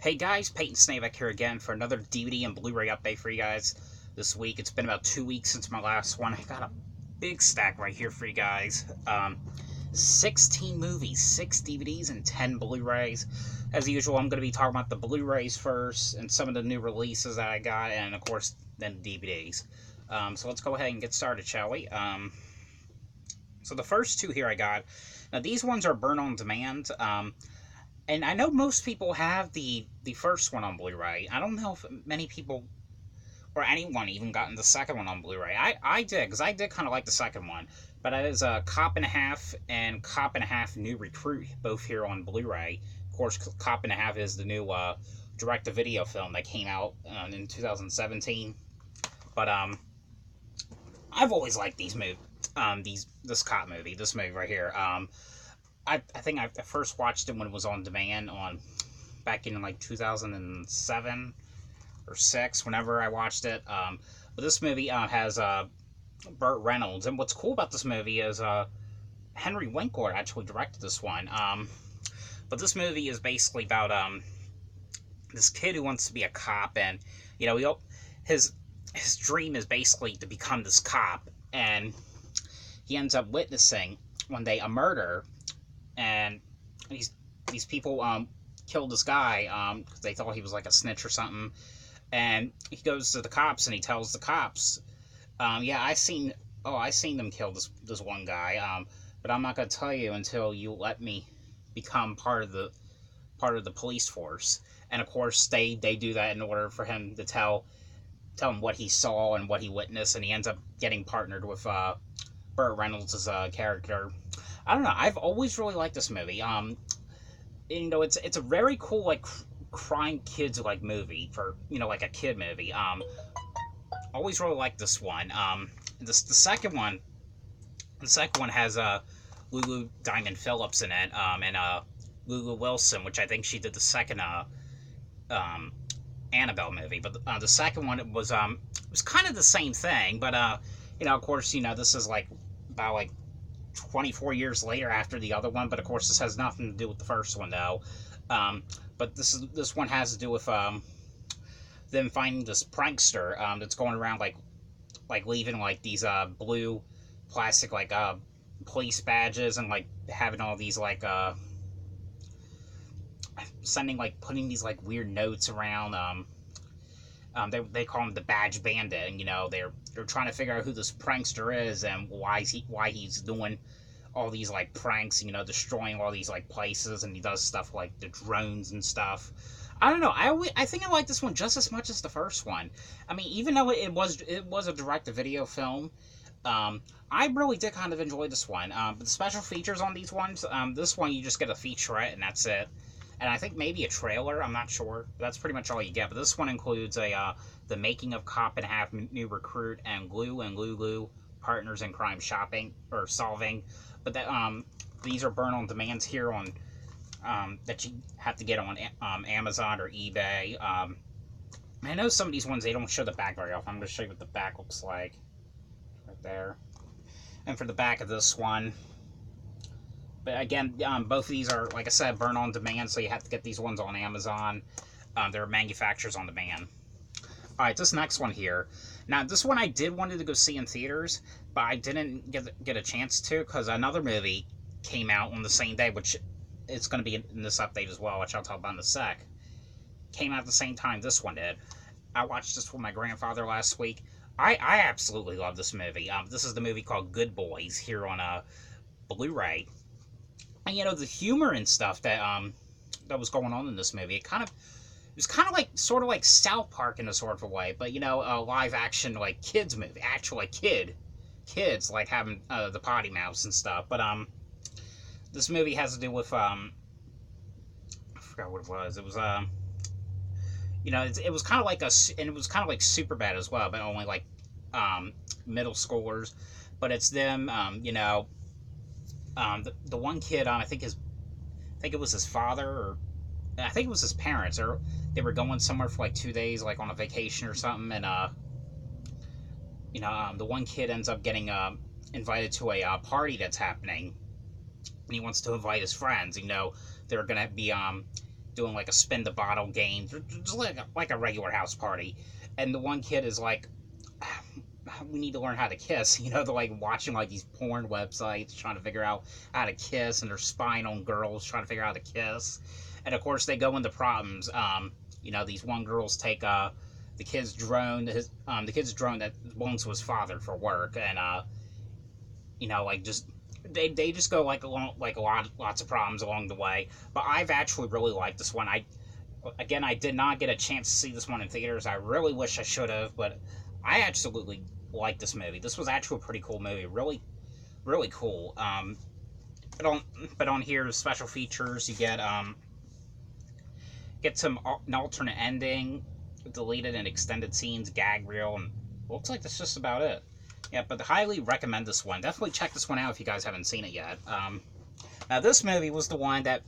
Hey guys, Peyton Snabeck here again for another DVD and Blu-ray update for you guys this week. It's been about 2 weeks since my last one. I got a big stack right here for you guys. 16 movies, 6 DVDs, and 10 Blu-rays. As usual, I'm going to be talking about the Blu-rays first, and some of the new releases that I got, and of course, then the DVDs. So let's go ahead and get started, shall we? So the first two here I got. Now, these ones are burn on demand. And I know most people have the first one on Blu-ray. I don't know if many people, or anyone even, gotten the second one on Blu-ray. I did, because I did kind of like the second one. But it is a Cop and a Half and Cop and a Half New Recruit, both here on Blu-ray. Of course, Cop and a Half is the new direct-to-video film that came out in 2017. But I've always liked these movies. This cop movie, this movie right here. I think I first watched it when it was on demand back in like 2007 or 6, whenever I watched it. But this movie has Burt Reynolds, and what's cool about this movie is Henry Winkler actually directed this one. But this movie is basically about this kid who wants to be a cop, and his dream is basically to become this cop, and he ends up witnessing one day a murder. And these people killed this guy because they thought he was like a snitch or something. And he goes to the cops and he tells the cops, "Yeah, I seen them kill this one guy. But I'm not gonna tell you until you let me become part of the police force." And of course, they do that in order for him to tell him what he saw and what he witnessed. And he ends up getting partnered with Burt Reynolds' character. I don't know. I've always really liked this movie. It's a very cool like crime kids like movie for like a kid movie. Always really liked this one. The second one has Lulu Diamond Phillips in it, and Lulu Wilson, which I think she did the second Annabelle movie. But the second one, it was kind of the same thing, but of course, this is like about like 24 years later after the other one, but of course this has nothing to do with the first one though. But this one has to do with them finding this prankster that's going around like leaving like these blue plastic like police badges, and like having all these like putting these like weird notes around. They call him the Badge Bandit, and they're trying to figure out who this prankster is and why he's doing all these like pranks, destroying all these like places, and he does stuff like the drones and stuff. I don't know. I think I like this one just as much as the first one. I mean, even though it was a direct-to-video film, I really did kind of enjoy this one. But the special features on these ones, this one you just get a featurette and that's it. And I think maybe a trailer, I'm not sure. That's pretty much all you get. But this one includes the making of Cop and a Half New Recruit, and Glue and Lulu, Partners in Crime Shopping or Solving. But these are burn on demands here on that you have to get on Amazon or eBay. I know some of these ones, they don't show the back very often. I'm going to show you what the back looks like right there. And for the back of this one. But again, both of these are, like I said, burn on demand, so you have to get these ones on Amazon. They're manufacturers on demand. Alright, this next one here. Now, this one I did wanted to go see in theaters, but I didn't get a chance to, because another movie came out on the same day, which it's going to be in this update as well, which I'll talk about in a sec. Came out at the same time this one did. I watched this with my grandfather last week. I absolutely love this movie. This is the movie called Good Boys here on Blu-ray. And the humor and stuff that was going on in this movie, it was kind of like sort of like South Park in a sort of a way, but a live action like kids movie, actual like kids like having the potty mouths and stuff. But this movie has to do with I forgot what it was. It was it was kind of like and it was kind of like Superbad as well, but only like middle schoolers. But it's them, the one kid, I think it was his father, or I think it was his parents, or they were going somewhere for like 2 days, like on a vacation or something, and the one kid ends up getting invited to a party that's happening, and he wants to invite his friends. They're gonna be doing like a spin the bottle game, just like a regular house party. And the one kid is like, we need to learn how to kiss. They're like watching like these porn websites trying to figure out how to kiss, and they're spying on girls trying to figure out how to kiss. And of course they go into problems. These one girls take the kid's drone, the kid's drone that belongs to his father for work, and like just they just go like along like lots of problems along the way. But I've actually really liked this one. I did not get a chance to see this one in theaters. I really wish I should have, but I absolutely like this movie. This was actually a pretty cool movie. Really, really cool. But on here, special features, you get some an alternate ending, deleted and extended scenes, gag reel, and looks like that's just about it. Yeah, but I highly recommend this one. Definitely check this one out if you guys haven't seen it yet. Now this movie was the one that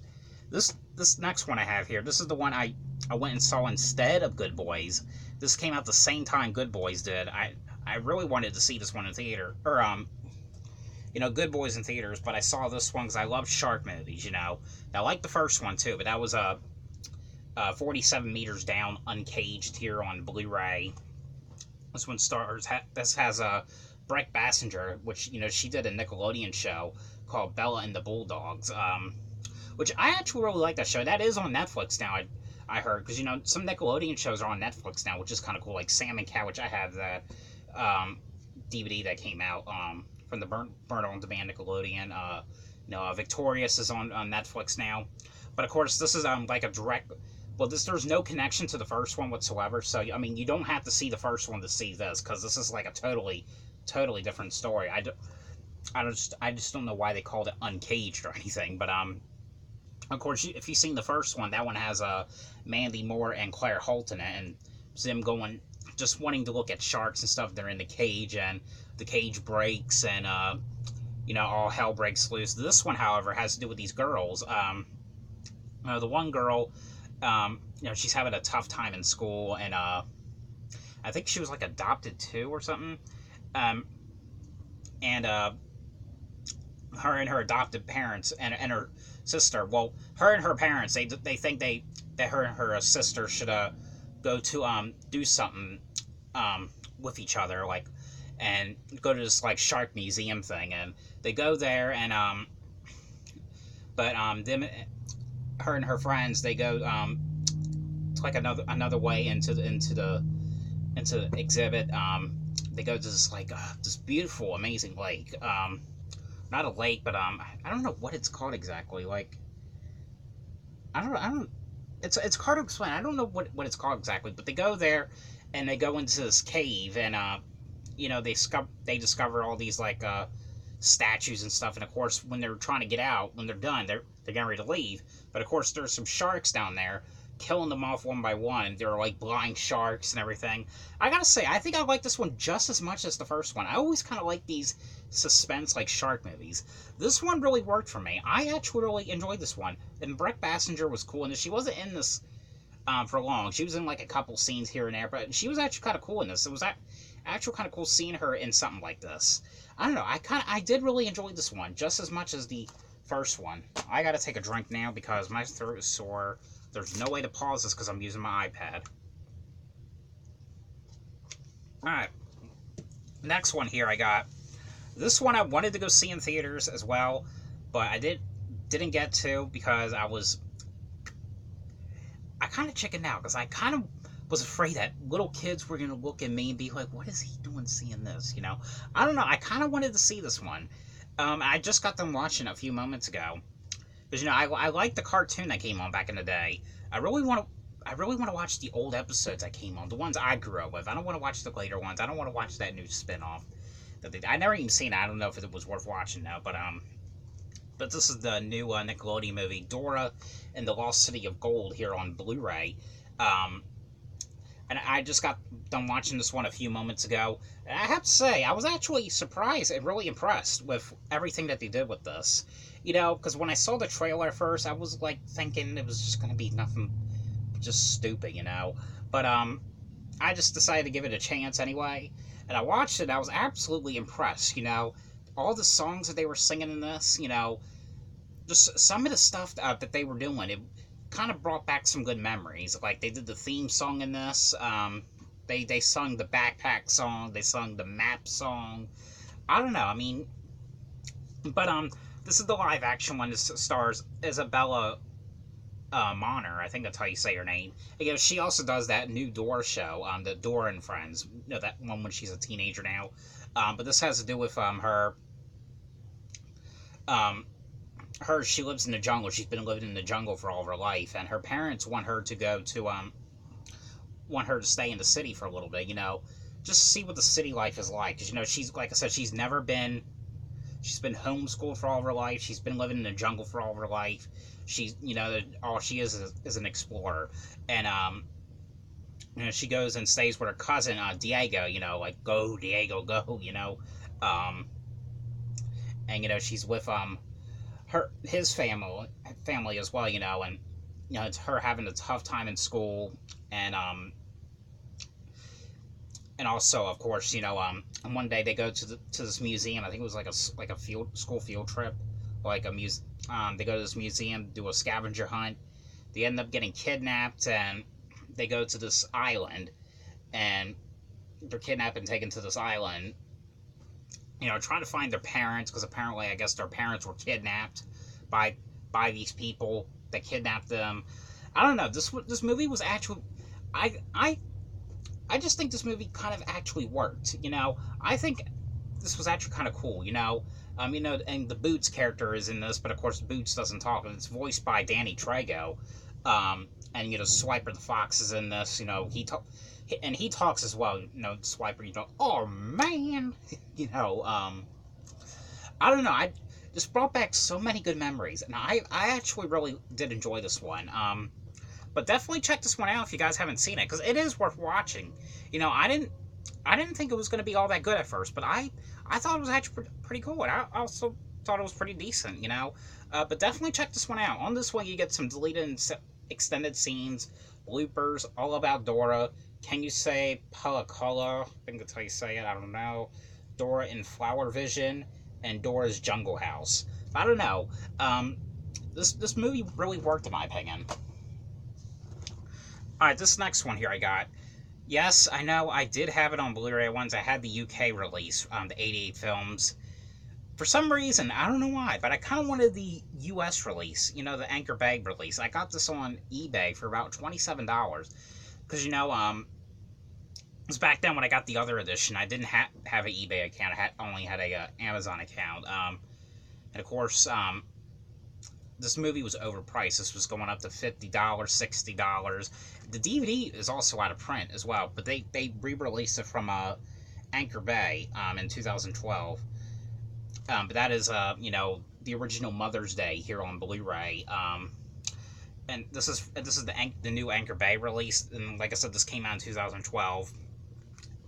this next one I have here. This is the one I went and saw instead of Good Boys. This came out the same time Good Boys did. I really wanted to see this one in theater, or Good Boys in theaters, but I saw this one because I love shark movies. I like the first one too, but that was 47 Meters Down, Uncaged here on Blu-ray. This one stars. This has Brett Bassinger, which she did a Nickelodeon show called Bella and the Bulldogs, which I actually really like that show. That is on Netflix now. I heard, because some Nickelodeon shows are on Netflix now, which is kind of cool. Like Sam and Cat, which I have that DVD that came out from the Burn on Demand Nickelodeon. Victorious is on Netflix now, but of course this is like a direct. Well, there's no connection to the first one whatsoever. So you don't have to see the first one to see this, because this is like a totally different story. I just don't know why they called it Uncaged or anything, but of course, if you've seen the first one, that one has Mandy Moore and Claire Holt in it, and them just wanting to look at sharks and stuff. They're in the cage, and the cage breaks, and all hell breaks loose. This one, however, has to do with these girls. The one girl, she's having a tough time in school, and I think she was like adopted too or something. And her and her adopted parents and her sister. Well, her and her parents, they think that her and her sister should go to do something with each other, like, and go to this like shark museum thing, and they go there, and them, her and her friends, they go to like another way into the exhibit. They go to this like this beautiful, amazing lake. Not a lake, but I don't know what it's called exactly. Like, I don't. It's hard to explain. I don't know what it's called exactly. But they go there, and they go into this cave, and they discover all these like statues and stuff. And of course, when they're trying to get out, when they're done, they're getting ready to leave. But of course, there's some sharks down there, killing them off one by one. They're like blind sharks and everything. I gotta say, I think I like this one just as much as the first one. I always kind of like these suspense like shark movies. This one really worked for me. I actually really enjoyed this one, and Brett Bassinger was cool, and she wasn't in this for long. She was in like a couple scenes here and there, but she was actually kind of cool in this. It was actually kind of cool seeing her in something like this. I don't know. I did really enjoy this one just as much as the first one. I gotta take a drink now because my throat is sore. There's no way to pause this because I'm using my iPad. Alright. Next one here I got. This one I wanted to go see in theaters as well, but I didn't get to because I kind of chickened out, because I kind of was afraid that little kids were going to look at me and be like, what is he doing seeing this? I don't know. I kind of wanted to see this one. I just got done watching it a few moments ago. Because, I like the cartoon that came on back in the day. I really want to watch the old episodes that came on, the ones I grew up with. I don't want to watch the later ones. I don't want to watch that new spin-off. I never even seen it. I don't know if it was worth watching now, but this is the new Nickelodeon movie, Dora and the Lost City of Gold, here on Blu-ray. And I just got done watching this one a few moments ago. And I have to say, I was actually surprised and really impressed with everything that they did with this. Because when I saw the trailer first, I was like thinking it was just going to be nothing, just stupid, But I just decided to give it a chance anyway. And I watched it, and I was absolutely impressed, All the songs that they were singing in this, just some of the stuff that they were doing, it kind of brought back some good memories. Like, they did the theme song in this. They sung the backpack song. They sung the map song. I don't know. I mean, but this is the live action one. This stars Isabella Moner. I think that's how you say her name. You know, she also does that new Dora show, the Dora and Friends. You know, that one when she's a teenager now. But this has to do with her. She lives in the jungle. She's been living in the jungle for all of her life, and her parents want her to go to want her to stay in the city for a little bit. You know, just to see what the city life is like. Because, you know, she's, like I said, she's been homeschooled for all of her life. She's been living in the jungle for all of her life. She's, you know, all she is an explorer. And, you know, she goes and stays with her cousin, Diego, you know, like, go, Diego, go, you know. And, you know, she's with, his family as well, you know, and, you know, it's her having a tough time in school, and also, of course, you know, and one day they go to this museum. I think it was like a school field trip, like a they go to this museum, do a scavenger hunt. They end up getting kidnapped, and they go to this island, and they're kidnapped and taken to this island. You know, trying to find their parents, because apparently, I guess their parents were kidnapped by these people that kidnapped them. I don't know. This movie was actually, I just think this movie kind of actually worked. You know, I think this was actually kind of cool. You know, you know, and the Boots character is in this, but of course Boots doesn't talk, and it's voiced by Danny Trejo. And you know, Swiper the Fox is in this. You know, he talks as well. You know, Swiper, you know, oh man, you know, I don't know. This brought back so many good memories, and I actually really did enjoy this one. But definitely check this one out if you guys haven't seen it, because it is worth watching. You know, I didn't think it was going to be all that good at first, but I thought it was actually pretty cool, and I also thought it was pretty decent, you know. But definitely check this one out. On this one, you get some deleted and extended scenes, bloopers, all about Dora. Can you say Palacola? I think that's how you say it. I don't know. Dora in Flower Vision, and Dora's Jungle House. I don't know. This movie really worked in my opinion. Alright, this next one here I got. Yes, I know I did have it on Blu-ray once. I had the UK release, the 88 films. For some reason, I don't know why, but I kind of wanted the US release, you know, the Anchor Bag release. I got this on eBay for about $27. Because, you know, it was back then when I got the other edition. I didn't have an eBay account. I only had a Amazon account. And of course, this movie was overpriced. This was going up to $50, $60. The DVD is also out of print as well, but they re-released it from Anchor Bay in 2012. But that is, you know, the original Mother's Day here on Blu-ray. And this is the new Anchor Bay release, and like I said, this came out in 2012.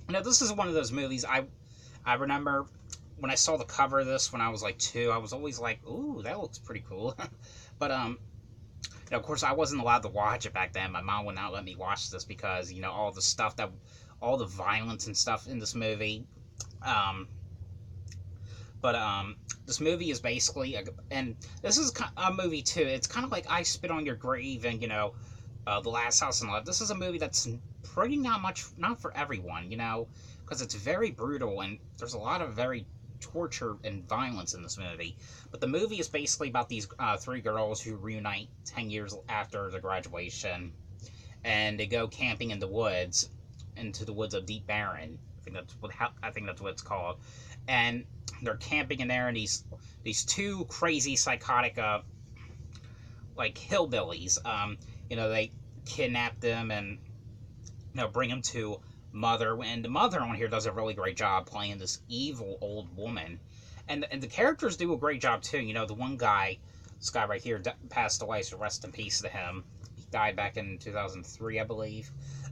You know, this is one of those movies I remember when I saw the cover of this when I was like 2. I was always like, ooh, that looks pretty cool. But you know, of course, I wasn't allowed to watch it back then. My mom would not let me watch this because, you know, all the violence and stuff in this movie. But this movie is basically, and this is a movie too. It's kind of like I Spit on Your Grave and, you know, The Last House on Left. This is a movie that's pretty not for everyone, you know, because it's very brutal and there's a lot of very torture and violence in this movie. But the movie is basically about these 3 girls who reunite 10 years after their graduation, and they go camping in the woods, into the woods of Deep Barren. I think that's what it's called. And they're camping in there, and these 2 crazy, psychotic, like hillbillies, you know, they kidnap them and, you know, bring them to Mother, and the mother on here does a really great job playing this evil old woman, and the characters do a great job too. You know, the one guy, this guy right here, passed away, so rest in peace to him. He died back in 2003, I believe.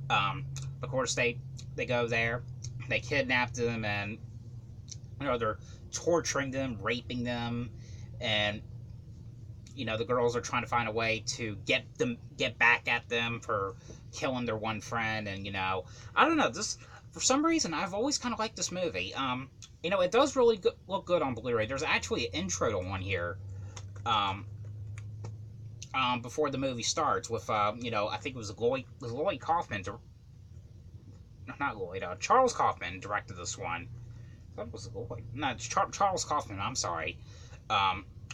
Of course, they go there, they kidnap them, and, you know, they're torturing them, raping them, and, you know, the girls are trying to find a way to get back at them for killing their one friend. And, you know, I don't know, this, for some reason, I've always kind of liked this movie. You know, it does really look good on Blu-ray. There's actually an intro to one here. before the movie starts with, you know, I think it was Lloyd Kaufman, not Lloyd, Charles Kaufman directed this one. I thought it was Lloyd, no, it's Charles Kaufman, I'm sorry,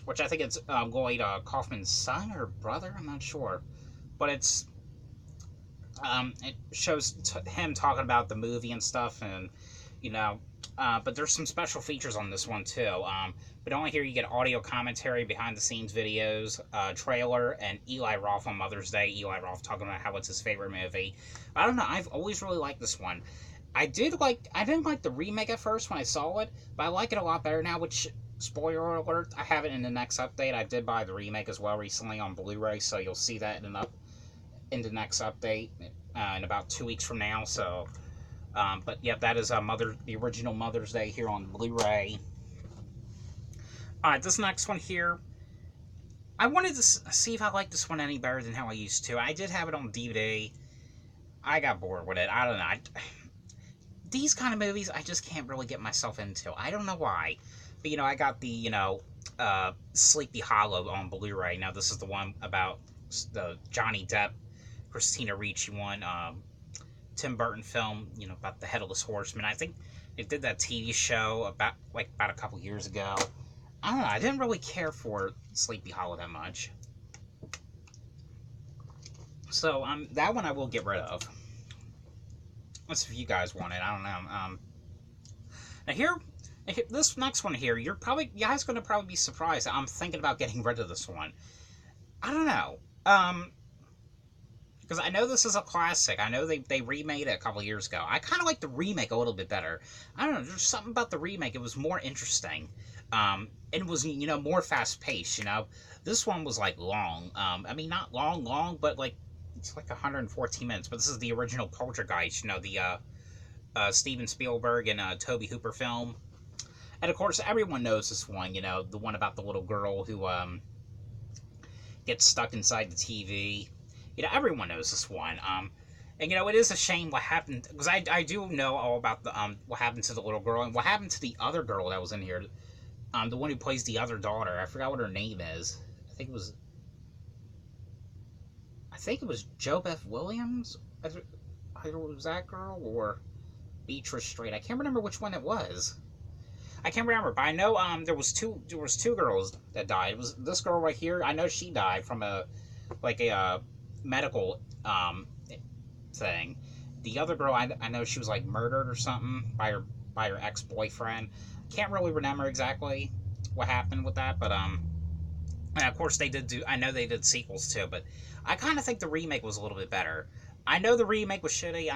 which I think it's Lloyd Kaufman's son or brother, I'm not sure, but it's, it shows him talking about the movie and stuff, and, you know, but there's some special features on this one too. But only here you get audio commentary, behind the scenes videos, trailer, and Eli Roth on Mother's Day. Eli Roth talking about how it's his favorite movie. I don't know, I've always really liked this one. I didn't like the remake at first when I saw it, but I like it a lot better now, which, spoiler alert, I have it in the next update. I did buy the remake as well recently on Blu-ray, so you'll see that in the next update in about 2 weeks from now. So, but yeah, that is the original Mother's Day here on Blu-ray. Alright, this next one here, I wanted to see if I like this one any better than how I used to. I did have it on DVD. I got bored with it. I don't know. These kind of movies, I just can't really get myself into. I don't know why. But, you know, I got the, you know, Sleepy Hollow on Blu-ray. Now, this is the one about the Johnny Depp, Christina Ricci one, Tim Burton film, you know, about the Headless Horseman. I think they did that TV show about a couple years ago. I don't know, I didn't really care for Sleepy Hollow that much. So, that one I will get rid of. Let's see if you guys want it, I don't know. Now here, this next one here, you guys gonna probably be surprised. I'm thinking about getting rid of this one. I don't know. Because I know this is a classic. I know they remade it a couple years ago. I kind of like the remake a little bit better. I don't know, there's something about the remake, it was more interesting. It was, you know, more fast-paced, you know. This one was, like, long. I mean, not long, but, like, it's like 114 minutes. But this is the original Poltergeist, you know, the Steven Spielberg and Tobe Hooper film. And, of course, everyone knows this one, you know, the one about the little girl who gets stuck inside the TV. You know, everyone knows this one. And, you know, it is a shame what happened, because I do know all about the what happened to the little girl, and what happened to the other girl that was in here. The one who plays the other daughter. I forgot what her name is. I think it was Jo Beth Williams. Either was that girl or Beatrice Straight. I can't remember which one it was. I can't remember, but I know there was two girls that died. It was this girl right here. I know she died from a medical thing. The other girl, I know she was like murdered or something by her ex-boyfriend. Can't really remember exactly what happened with that, but and of course I know they did sequels too, but I kind of think the remake was a little bit better. I know the remake was shitty,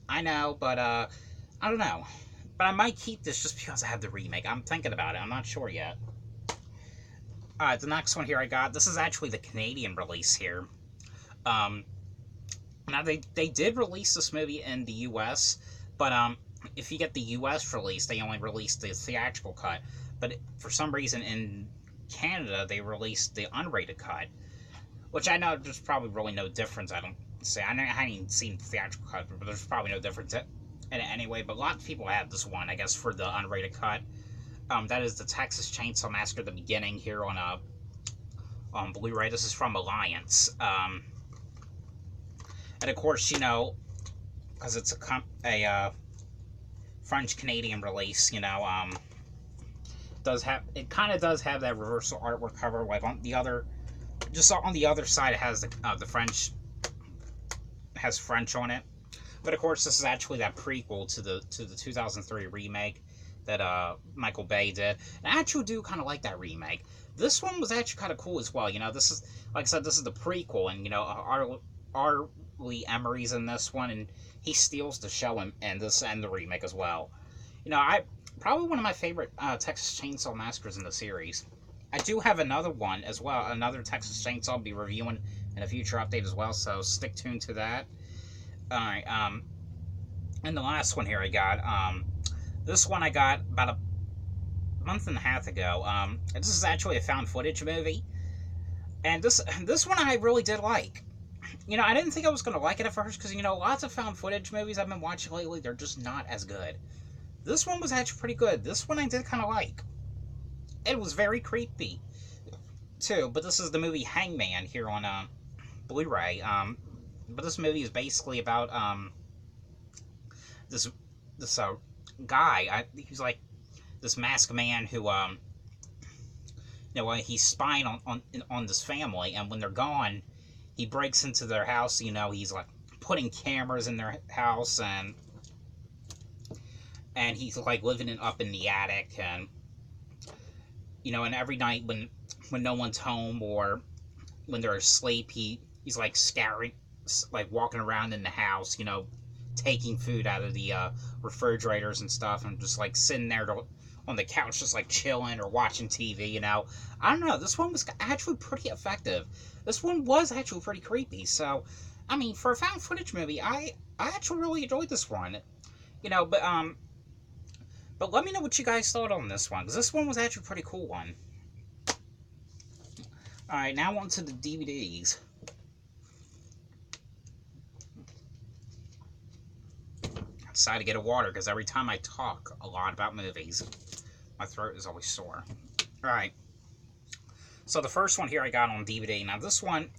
I know, but I don't know. But I might keep this just because I have the remake. I'm thinking about it, I'm not sure yet. Alright, the next one here I got, this is actually the Canadian release here. Now they did release this movie in the US, but if you get the US release, they only released the theatrical cut. But for some reason in Canada, they released the unrated cut. Which I know there's probably really no difference. I haven't even seen the theatrical cut, but there's probably no difference in it anyway. But a lot of people have this one, I guess, for the unrated cut. That is the Texas Chainsaw Massacre, the beginning here on Blu-ray. This is from Alliance. And of course, you know, because it's a French-Canadian release, you know, it kind of does have that reversal artwork cover, like on the other side it has the French, has French on it. But of course this is actually that prequel to the 2003 remake that Michael Bay did. And I actually do kind of like that remake. This one was actually kind of cool as well, you know. This is, like I said, this is the prequel, and you know, R. Lee Emery's in this one, and he steals the show in this and the remake as well. You know, probably one of my favorite Texas Chainsaw Massacres in the series. I do have another one as well, another Texas Chainsaw I'll be reviewing in a future update as well, so stick tuned to that. Alright, and the last one here I got, this one I got about a month and a half ago. This is actually a found footage movie, and this one I really did like. You know, I didn't think I was going to like it at first, because, you know, lots of found footage movies I've been watching lately, they're just not as good. This one was actually pretty good. This one I did kind of like. It was very creepy. too, but this is the movie Hangman here on Blu-ray. But this movie is basically about this guy. He's like this masked man who he's spying on this family, and when they're gone, he breaks into their house. He's like putting cameras in their house, and he's like living up in the attic, and and every night when no one's home or when they're asleep, he's like scouring, like walking around in the house, taking food out of the refrigerators and stuff, and just like sitting there on the couch, just like chilling or watching TV. I don't know. This one was actually pretty effective. This one was actually pretty creepy. So, I mean, for a found footage movie, I actually really enjoyed this one. But let me know what you guys thought on this one, because this one was actually a pretty cool one. Alright, now on to the DVDs. I decided to get a water, because every time I talk a lot about movies, my throat is always sore. Alright. So the first one here I got on DVD. Now this one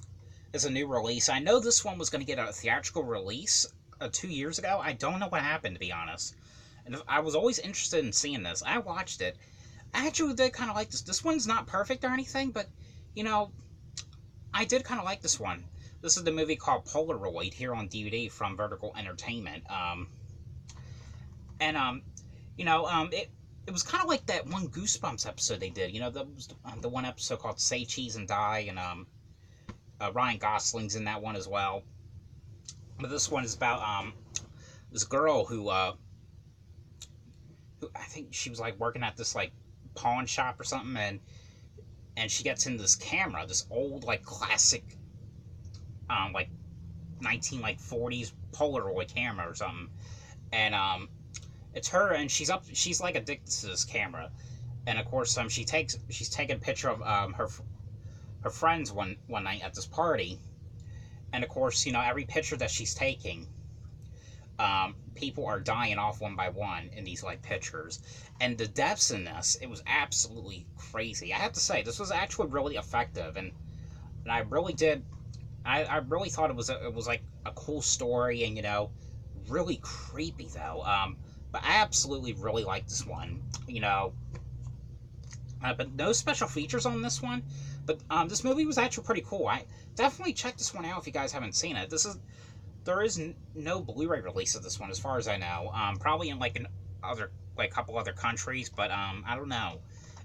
is a new release. I know this one was going to get a theatrical release 2 years ago. I don't know what happened, to be honest. And I was always interested in seeing this. I watched it. I actually did kind of like this. This one's not perfect or anything, but, I did kind of like this one. This is the movie called Polaroid here on DVD from Vertical Entertainment. It was kind of like that one Goosebumps episode they did. The one episode called Say Cheese and Die, and Ryan Gosling's in that one as well. But this one is about this girl who I think she was like working at this like pawn shop or something, and she gets in this camera, this old like classic like 1940s Polaroid camera or something, and it's her, and she's like addicted to this camera, and of course she's taking a picture of her friends one night at this party, and of course every picture that she's taking, people are dying off one by one in these like pictures, and the deaths in this, it was absolutely crazy. I have to say, this was actually really effective, and I really did. I really thought it was like a cool story, and really creepy though. But I absolutely really liked this one. But no special features on this one. But this movie was actually pretty cool. I definitely check this one out if you guys haven't seen it. There is no Blu-ray release of this one, as far as I know. Probably in like couple other countries, but I don't know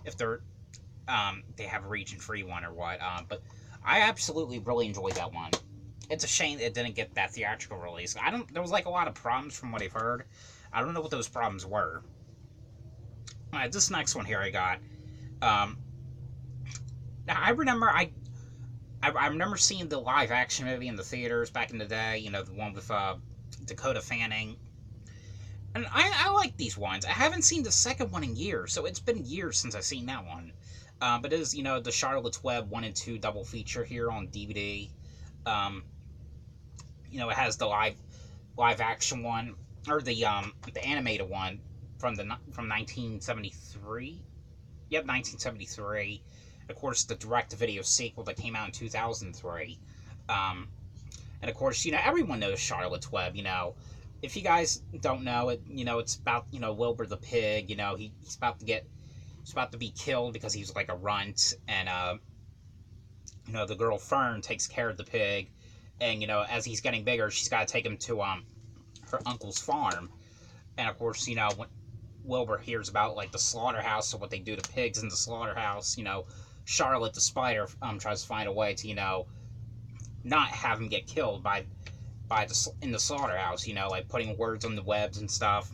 if they have a region-free one or what. But I absolutely really enjoyed that one. It's a shame it didn't get that theatrical release. There was like a lot of problems from what I've heard. I don't know what those problems were. All right, this next one here I got. Now I remember I remember seeing the live action movie in the theaters back in the day, the one with Dakota Fanning. And I like these ones. I haven't seen the second one in years, so it's been years since I've seen that one. But it is, the Charlotte's Web 1 and 2 double feature here on DVD. It has the live action one, or the animated one from 1973. Yep, 1973. Of course, the direct-to-video sequel that came out in 2003. And of course, everyone knows Charlotte's Web. If you guys don't know it, it's about Wilbur the pig. He's about to be killed because he's like a runt, and the girl Fern takes care of the pig, and as he's getting bigger, she's got to take him to her uncle's farm, and of course, when Wilbur hears about like the slaughterhouse, so what they do to pigs in the slaughterhouse, Charlotte the spider tries to find a way to not have him get killed in the slaughterhouse, like putting words on the webs and stuff.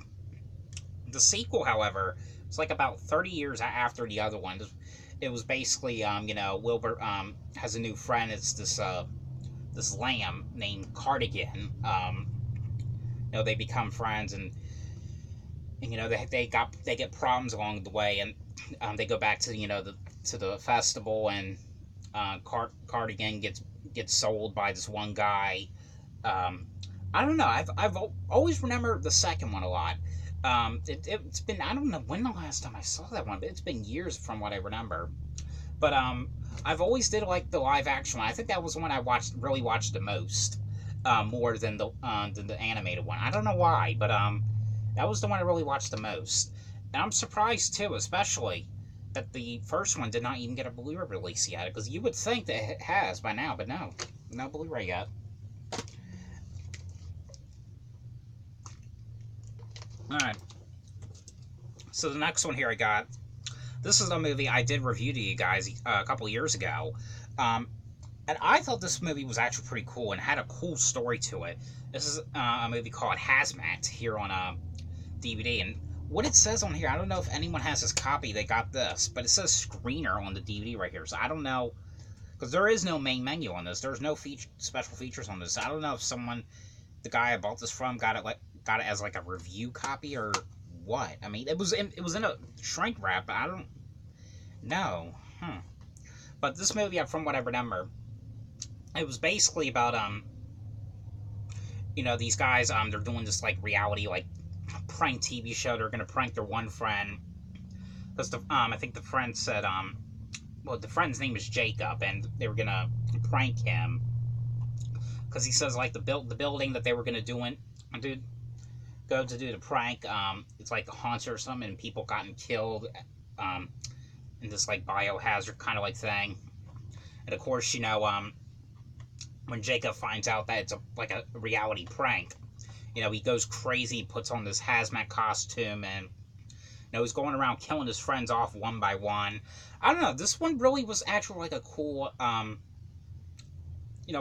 The sequel, however, it's like about 30 years after the other one. It was basically Wilbur has a new friend. It's this lamb named Cardigan. They become friends, and they get problems along the way, and they go back to the festival, and Cardigan gets sold by this one guy. I don't know. I've always remembered the second one a lot. It's been, I don't know when the last time I saw that one, but it's been years from what I remember. But I've always did like the live action one. I think that was the one I really watched the most, more than the animated one. I don't know why, but that was the one I really watched the most. And I'm surprised too, especially that the first one did not even get a Blu-ray release yet, because you would think that it has by now, but no Blu-ray yet. Alright, so the next one here I got, this is a movie I did review to you guys a couple years ago, and I thought this movie was actually pretty cool and had a cool story to it. This is a movie called HAZMAT here on DVD, and what it says on here, I don't know if anyone has this copy, they got this, but it says screener on the DVD right here, so I don't know, because there is no main menu on this, there's no special features on this. I don't know if the guy I bought this from got it as like a review copy or what. I mean, it was in a shrink wrap, but I don't know. But this movie, from what I remember, it was basically about these guys, they're doing this like reality like prank TV show. They're gonna prank their one friend, because I think the friend said well, the friend's name is Jacob, and they were gonna prank him because he says like the building that they were gonna go to do the prank, it's like haunted or something, and people gotten killed in this like biohazard kind of like thing. And of course, when Jacob finds out that it's like a reality prank, he goes crazy, puts on this hazmat costume, and he's going around killing his friends off one by one. I don't know, this one really was actually like a cool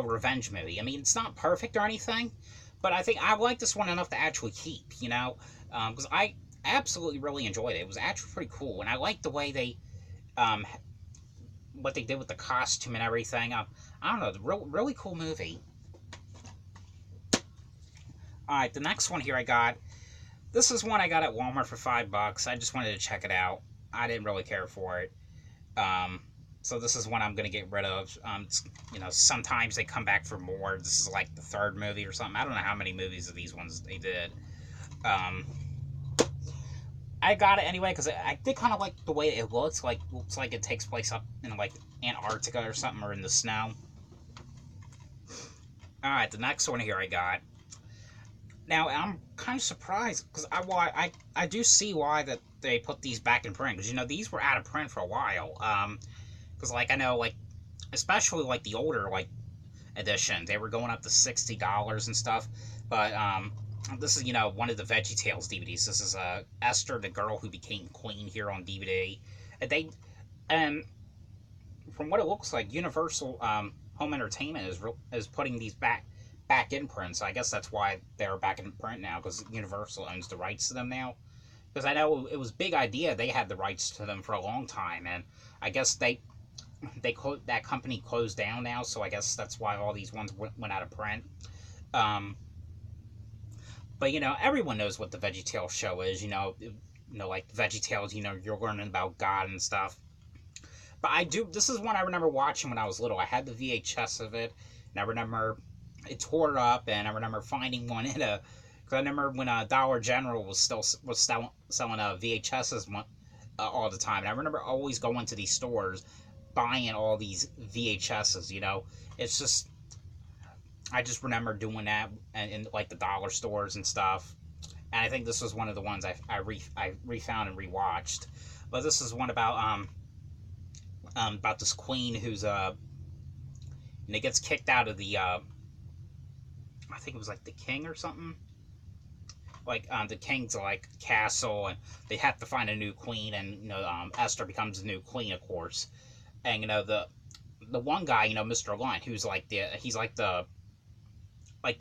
revenge movie. I mean, it's not perfect or anything, but I think I like this one enough to actually keep, because I absolutely really enjoyed it. It was actually pretty cool, and I liked the way they what they did with the costume and everything. I don't know, really cool movie. Alright, the next one here I got, this is one I got at Walmart for $5. I just wanted to check it out. I didn't really care for it. So this is one I'm going to get rid of. Sometimes they come back for more. This is like the third movie or something. I don't know how many movies of these ones they did. I got it anyway because I did kind of like the way it looks. Looks like it takes place up in like Antarctica or something, or in the snow. Alright, the next one here I got. Now, I'm kind of surprised, because I do see why that they put these back in print, because, these were out of print for a while, because, I know, especially, the older, edition, they were going up to $60 and stuff, but, this is, one of the VeggieTales DVDs. This is, Esther, the Girl Who Became Queen, here on DVD, and from what it looks like, Universal, Home Entertainment is putting these back in print, so I guess that's why they're back in print now, because Universal owns the rights to them now. Because I know it was a big idea, they had the rights to them for a long time, and I guess that company closed down now, so I guess that's why all these ones went out of print. But everyone knows what the VeggieTales show is. Like VeggieTales, you're learning about God and stuff. But this is one I remember watching when I was little. I had the VHS of it, and I remember it tore up, and I remember finding one because I remember when Dollar General was selling VHSs all the time, and I remember always going to these stores buying all these VHSs. It's just, I just remember doing that in like the dollar stores and stuff, and I think this was one of the ones I refound and rewatched. But this is one about this queen who's gets kicked out of the I think it was like the king or something. The king's castle, and they have to find a new queen, and Esther becomes the new queen, of course. And the one guy, Mr. Lunt, who's he's the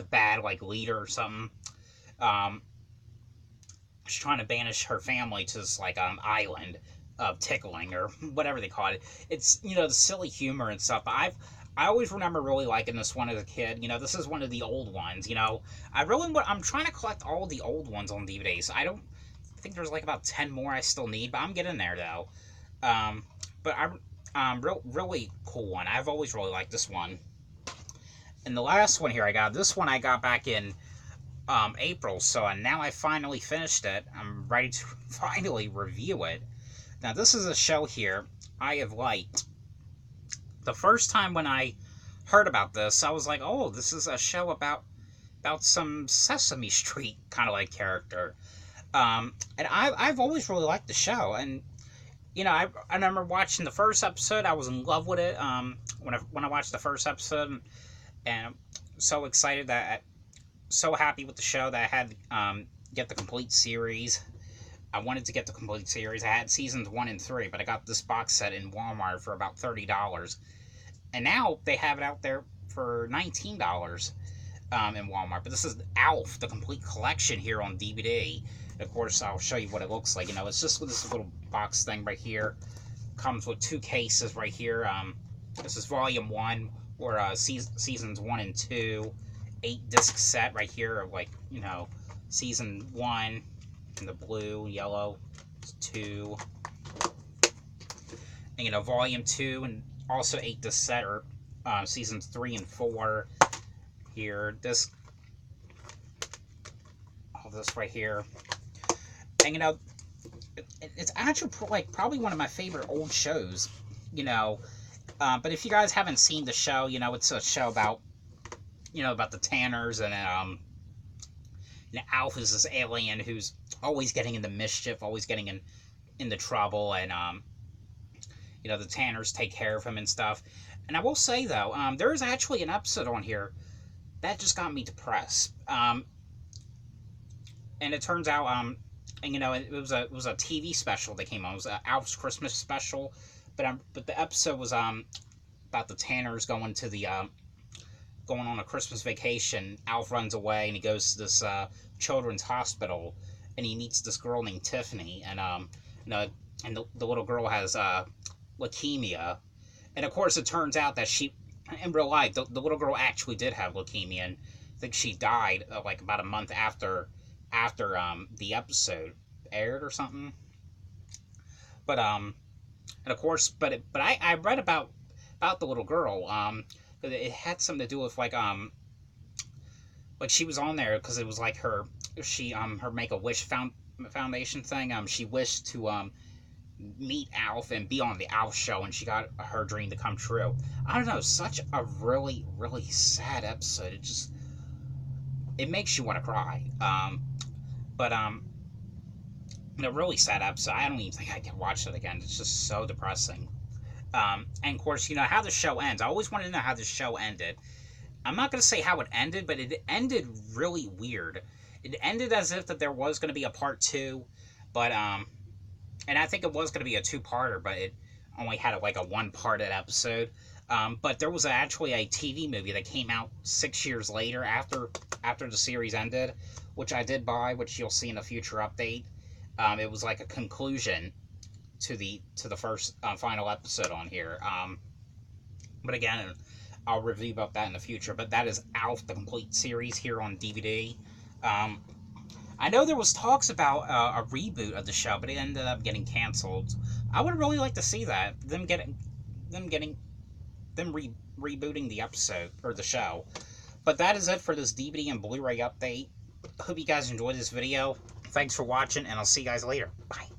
bad leader or something. She's trying to banish her family to this island of tickling, or whatever they call it. It's the silly humor and stuff. But I always remember really liking this one as a kid. This is one of the old ones. I'm trying to collect all the old ones on DVDs. I think there's about 10 more I still need, but I'm getting there though. But really cool one. I've always really liked this one. And the last one here this one I got back in April, so now I finally finished it. I'm ready to finally review it. Now this is a show here I have liked the first time when I heard about this, I was like, oh, this is a show about some Sesame Street kind of like character. And I've always really liked the show, and you know, I remember watching the first episode. I was in love with it. When I watched the first episode, and I'm so excited so happy with the show that I had get the complete series. I wanted to get the complete series. I had seasons 1 and 3, but I got this box set in Walmart for about $30, and now they have it out there for $19 in Walmart. But this is Alf, the complete collection here on DVD. Of course, I'll show you what it looks like. You know, it's just with this little box thing right here. Comes with 2 cases right here. This is Volume 1, or Seasons 1 and 2. 8-disc set right here of, like, you know, Season 1 in the blue, yellow, 2. And, you know, Volume 2, and also 8-disc set, or Seasons 3 and 4 here. All this right here. And, you know, it's actually like probably one of my favorite old shows, you know. But if you guys haven't seen the show, you know, it's a show about, you know, about the Tanners, and you know, Alf is this alien who's always getting into mischief, always getting into trouble, and you know, the Tanners take care of him and stuff. And I will say though, there is actually an episode on here that just got me depressed. And it turns out, and you know, it was a TV special that came on. It was Alf's Christmas special, but the episode was about the Tanners going on a Christmas vacation. Alf runs away and he goes to this children's hospital, and he meets this girl named Tiffany, and you know, and the little girl has leukemia, and of course it turns out that she, in real life, the little girl actually did have leukemia, and I think she died like about a month after the episode aired or something. But and of course, I read about the little girl. It had something to do with like she was on there because it was like her Make-A-Wish Foundation thing. She wished to meet Alf and be on the Alf show, and she got her dream to come true. I don't know, such a really, really sad episode. It makes you want to cry. But a really sad episode. I don't even think I can watch it again. It's just so depressing. And of course, you know how the show ends. I always wanted to know how the show ended. I'm not going to say how it ended, but it ended really weird. It ended as if that there was going to be a part 2, but and I think it was going to be a 2-parter, but it only had like a 1-parted episode. But there was actually a TV movie that came out 6 years later after the series ended, which I did buy, which you'll see in a future update. It was like a conclusion to the first final episode on here. But again, I'll review about that in the future. But that is Alf, the complete series here on DVD. I know there was talks about a reboot of the show, but it ended up getting canceled. I would really like to see that, rebooting the episode or the show. But that is it for this DVD and Blu-ray update. Hope you guys enjoyed this video. Thanks for watching, and I'll see you guys later. Bye.